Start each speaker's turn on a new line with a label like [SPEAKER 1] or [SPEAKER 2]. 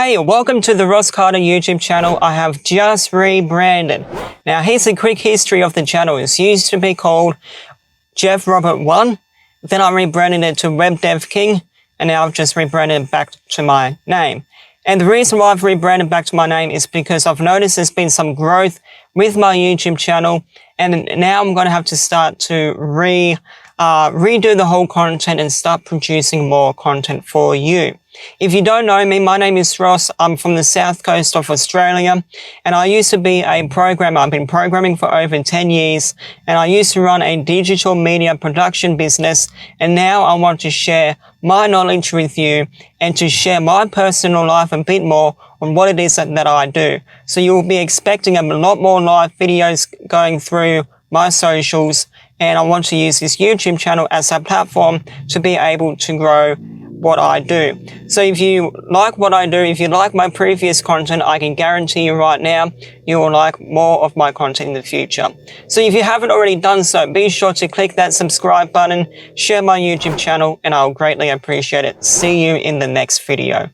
[SPEAKER 1] Hey, welcome to the Ross Carter YouTube channel. I have just rebranded. Now, here's a quick history of the channel. It used to be called Jeff Robert 1. Then I rebranded it to Web Dev King. And now I've just rebranded it back to my name. And the reason why I've rebranded back to my name is because I've noticed there's been some growth with my YouTube channel. And now I'm going to have to start to redo the whole content and start producing more content for you. If you don't know me, my name is Ross. I'm from the south coast of Australia, and I used to be a programmer. I've been programming for over 10 years, and I used to run a digital media production business, and now I want to share my knowledge with you and to share my personal life a bit more on what it is that I do. So you will be expecting a lot more live videos going through my socials, and I want to use this YouTube channel as a platform to be able to grow what I do. So if you like what I do, if you like my previous content, I can guarantee you right now, you will like more of my content in the future. So if you haven't already done so, be sure to click that subscribe button, share my YouTube channel, and I'll greatly appreciate it. See you in the next video.